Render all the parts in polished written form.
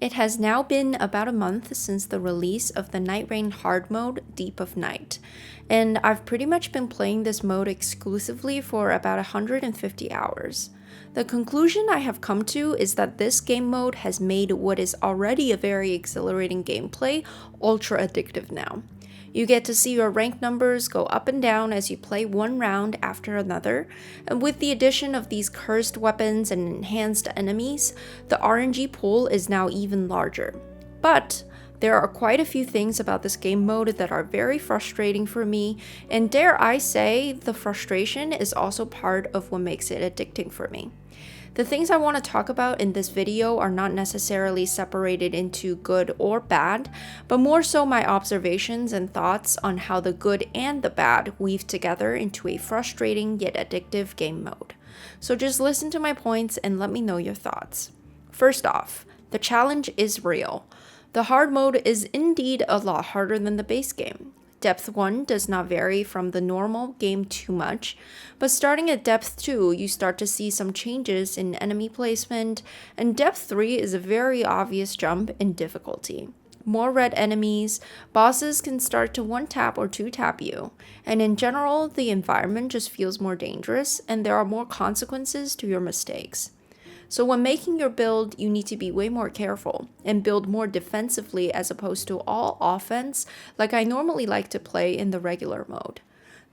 It has now been about a month since the release of the Nightreign hard mode, Deep of Night, and I've pretty much been playing this mode exclusively for about 150 hours. The conclusion I have come to is that this game mode has made what is already a very exhilarating gameplay ultra addictive now. You get to see your rank numbers go up and down as you play one round after another, and with the addition of these cursed weapons and enhanced enemies, the RNG pool is now even larger. But there are quite a few things about this game mode that are very frustrating for me, and dare I say, the frustration is also part of what makes it addicting for me. The things I want to talk about in this video are not necessarily separated into good or bad, but more so my observations and thoughts on how the good and the bad weave together into a frustrating yet addictive game mode. So just listen to my points and let me know your thoughts. First off, the challenge is real. The hard mode is indeed a lot harder than the base game. Depth 1 does not vary from the normal game too much, but starting at Depth 2, you start to see some changes in enemy placement, and Depth 3 is a very obvious jump in difficulty. More red enemies, bosses can start to one-tap or two-tap you, and in general, the environment just feels more dangerous, and there are more consequences to your mistakes. So when making your build, you need to be way more careful and build more defensively as opposed to all offense like I normally like to play in the regular mode.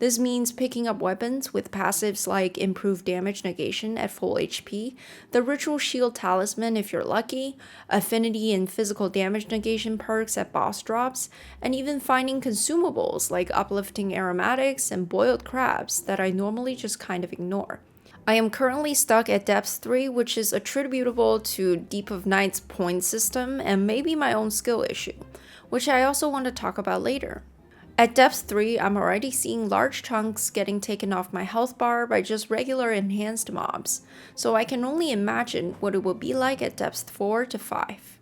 This means picking up weapons with passives like improved damage negation at full HP, the ritual shield talisman if you're lucky, affinity and physical damage negation perks at boss drops, and even finding consumables like uplifting aromatics and boiled crabs that I normally just kind of ignore. I am currently stuck at Depth 3, which is attributable to Deep of Night's point system and maybe my own skill issue, which I also want to talk about later. At Depth 3, I'm already seeing large chunks getting taken off my health bar by just regular enhanced mobs, so I can only imagine what it will be like at Depths 4 to 5.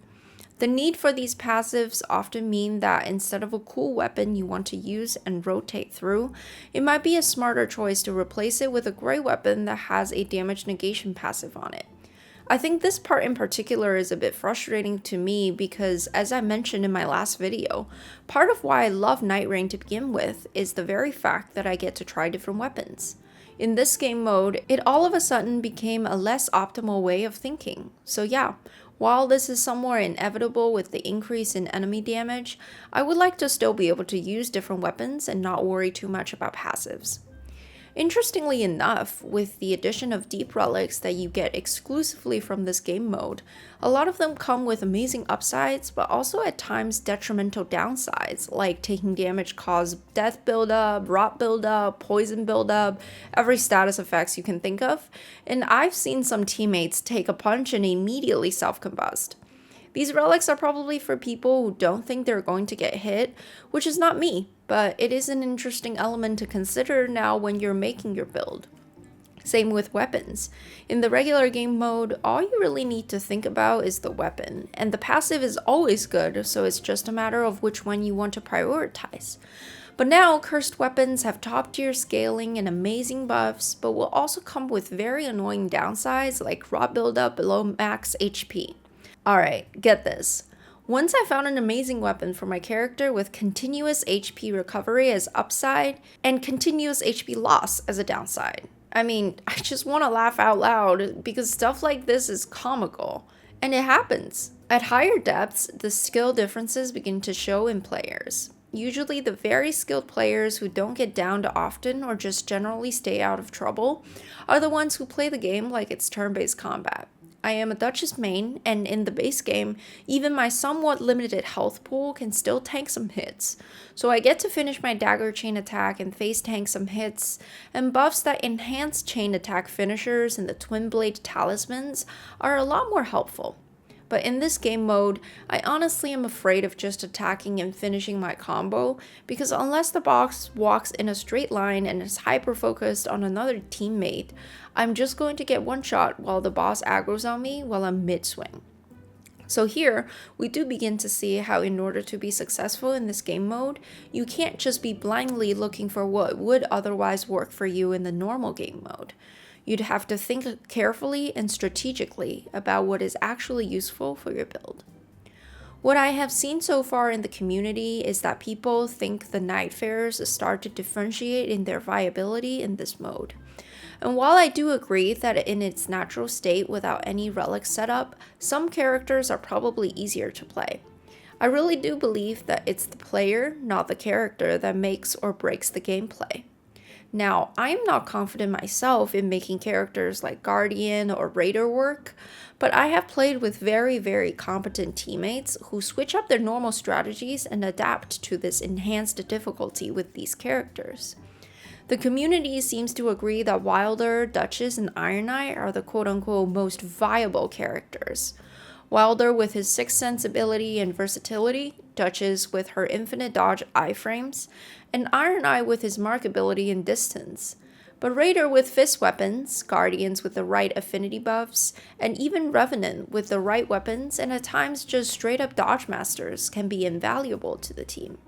The need for these passives often mean that instead of a cool weapon you want to use and rotate through, it might be a smarter choice to replace it with a gray weapon that has a damage negation passive on it. I think this part in particular is a bit frustrating to me because, as I mentioned in my last video, part of why I love Nightreign to begin with is the very fact that I get to try different weapons. In this game mode, it all of a sudden became a less optimal way of thinking. So yeah, while this is somewhat inevitable with the increase in enemy damage, I would like to still be able to use different weapons and not worry too much about passives. Interestingly enough, with the addition of deep relics that you get exclusively from this game mode, a lot of them come with amazing upsides, but also at times detrimental downsides, like taking damage cause death buildup, rot buildup, poison buildup, every status effects you can think of, and I've seen some teammates take a punch and immediately self-combust. These relics are probably for people who don't think they're going to get hit, which is not me, but it is an interesting element to consider now when you're making your build. Same with weapons. In the regular game mode, all you really need to think about is the weapon, and the passive is always good, so it's just a matter of which one you want to prioritize. But now, cursed weapons have top-tier scaling and amazing buffs, but will also come with very annoying downsides like rot buildup below max HP. Alright, get this. Once I found an amazing weapon for my character with continuous HP recovery as upside and continuous HP loss as a downside. I mean, I just want to laugh out loud because stuff like this is comical. And it happens. At higher depths, the skill differences begin to show in players. Usually the very skilled players who don't get downed often or just generally stay out of trouble are the ones who play the game like it's turn-based combat. I am a Duchess main, and in the base game, even my somewhat limited health pool can still tank some hits. So I get to finish my dagger chain attack and face tank some hits, and buffs that enhance chain attack finishers and the twin blade talismans are a lot more helpful. But in this game mode, I honestly am afraid of just attacking and finishing my combo, because unless the boss walks in a straight line and is hyper-focused on another teammate, I'm just going to get one shot while the boss aggroes on me while I'm mid-swing. So here, we do begin to see how in order to be successful in this game mode, you can't just be blindly looking for what would otherwise work for you in the normal game mode. You'd have to think carefully and strategically about what is actually useful for your build. What I have seen so far in the community is that people think the Nightfarers start to differentiate in their viability in this mode. And while I do agree that in its natural state without any relics setup, some characters are probably easier to play. I really do believe that it's the player, not the character, that makes or breaks the gameplay. Now, I am not confident myself in making characters like Guardian or Raider work, but I have played with very competent teammates who switch up their normal strategies and adapt to this enhanced difficulty with these characters. The community seems to agree that Wilder, Duchess, and Iron Eye are the quote-unquote most viable characters. Wilder with his sixth sense ability and versatility, Duchess with her infinite dodge iframes, and Iron Eye with his mark ability and distance. But Raider with fist weapons, Guardians with the right affinity buffs, and even Revenant with the right weapons and at times just straight up dodge masters can be invaluable to the team.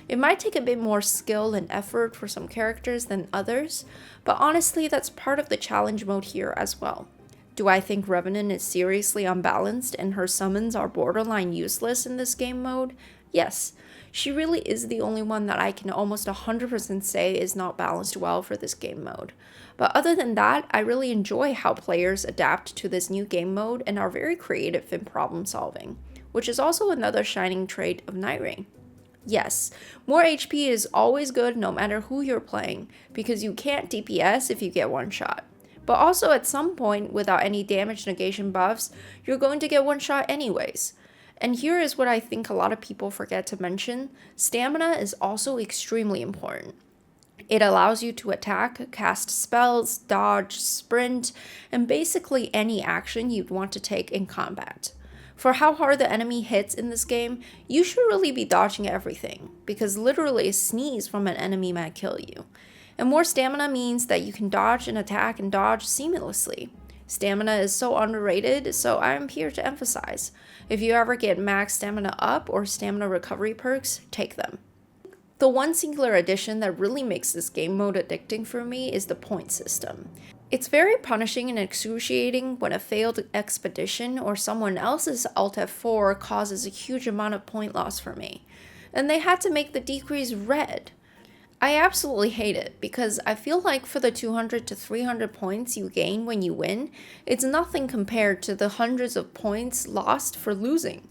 It might take a bit more skill and effort for some characters than others, but honestly that's part of the challenge mode here as well. Do I think Revenant is seriously unbalanced and her summons are borderline useless in this game mode? Yes, she really is the only one that I can almost 100% say is not balanced well for this game mode. But other than that, I really enjoy how players adapt to this new game mode and are very creative in problem solving, which is also another shining trait of Nightreign. Yes, more HP is always good no matter who you're playing, because you can't DPS if you get one shot. But also at some point, without any damage negation buffs, you're going to get one shot anyways. And here is what I think a lot of people forget to mention: stamina is also extremely important. It allows you to attack, cast spells, dodge, sprint, and basically any action you'd want to take in combat. For how hard the enemy hits in this game, you should really be dodging everything, because literally a sneeze from an enemy might kill you. And more stamina means that you can dodge and attack and dodge seamlessly. Stamina is so underrated, so I'm here to emphasize. If you ever get max stamina up or stamina recovery perks, take them. The one singular addition that really makes this game mode addicting for me is the point system. It's very punishing and excruciating when a failed expedition or someone else's Alt F4 causes a huge amount of point loss for me, and they had to make the decrease red. I absolutely hate it because I feel like for the 200 to 300 points you gain when you win, it's nothing compared to the hundreds of points lost for losing.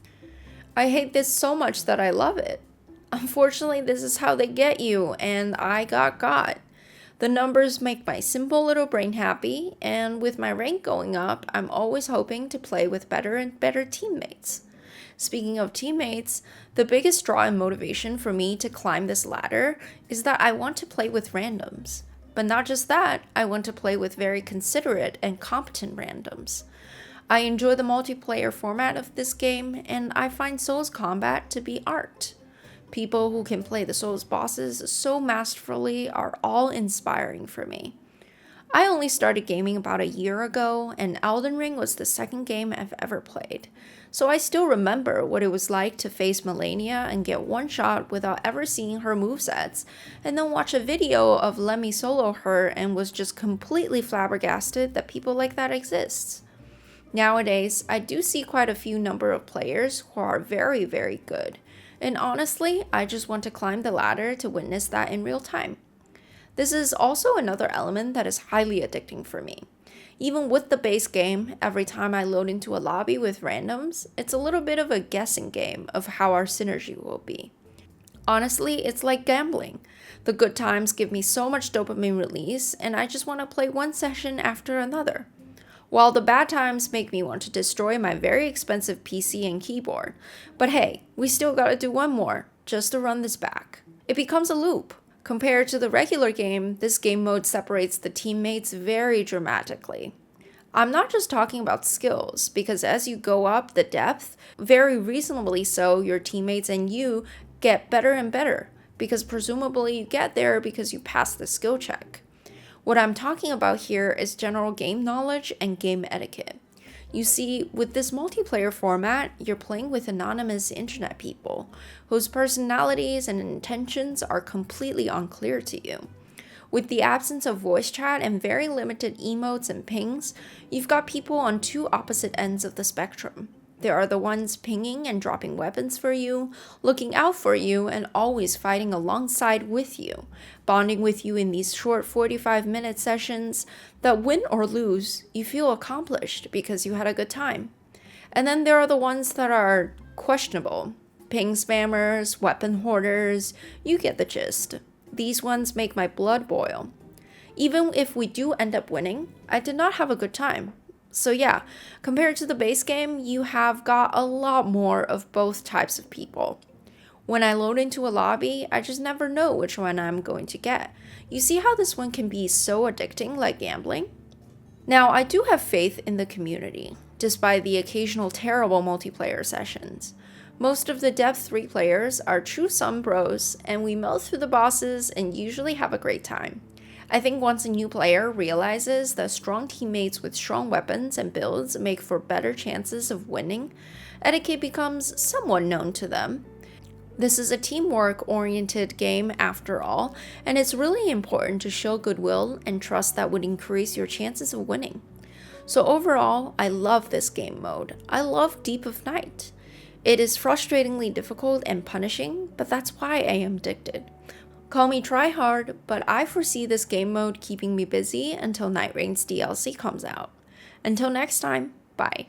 I hate this so much that I love it. Unfortunately, this is how they get you, and I got. The numbers make my simple little brain happy, and with my rank going up, I'm always hoping to play with better and better teammates. Speaking of teammates, the biggest draw and motivation for me to climb this ladder is that I want to play with randoms. But not just that, I want to play with very considerate and competent randoms. I enjoy the multiplayer format of this game, and I find Souls combat to be art. People who can play the Souls bosses so masterfully are all inspiring for me. I only started gaming about a year ago, and Elden Ring was the second game I've ever played. So I still remember what it was like to face Melania and get one shot without ever seeing her movesets, and then watch a video of Let Me solo her and was just completely flabbergasted that people like that exists. Nowadays, I do see quite a few number of players who are very good, and honestly, I just want to climb the ladder to witness that in real time. This is also another element that is highly addicting for me. Even with the base game, every time I load into a lobby with randoms, it's a little bit of a guessing game of how our synergy will be. Honestly, it's like gambling. The good times give me so much dopamine release, and I just want to play one session after another. While the bad times make me want to destroy my very expensive PC and keyboard. But hey, we still gotta do one more, just to run this back. It becomes a loop. Compared to the regular game, this game mode separates the teammates very dramatically. I'm not just talking about skills, because as you go up the depth, very reasonably so, your teammates and you get better and better, because presumably you get there because you pass the skill check. What I'm talking about here is general game knowledge and game etiquette. You see, with this multiplayer format, you're playing with anonymous internet people, whose personalities and intentions are completely unclear to you. With the absence of voice chat and very limited emotes and pings, you've got people on two opposite ends of the spectrum. There are the ones pinging and dropping weapons for you, looking out for you, and always fighting alongside with you, bonding with you in these short 45-minute sessions that win or lose, you feel accomplished because you had a good time. And then there are the ones that are questionable. Ping spammers, weapon hoarders, you get the gist. These ones make my blood boil. Even if we do end up winning, I did not have a good time. So yeah, compared to the base game, you have got a lot more of both types of people. When I load into a lobby, I just never know which one I'm going to get. You see how this one can be so addicting like gambling? Now, I do have faith in the community, despite the occasional terrible multiplayer sessions. Most of the Dev 3 players are true Sum bros, and we melt through the bosses and usually have a great time. I think once a new player realizes that strong teammates with strong weapons and builds make for better chances of winning, etiquette becomes somewhat known to them. This is a teamwork-oriented game after all, and it's really important to show goodwill and trust that would increase your chances of winning. So overall, I love this game mode. I love Deep of Night. It is frustratingly difficult and punishing, but that's why I am addicted. Call me try hard, but I foresee this game mode keeping me busy until Nightreign's DLC comes out. Until next time, bye.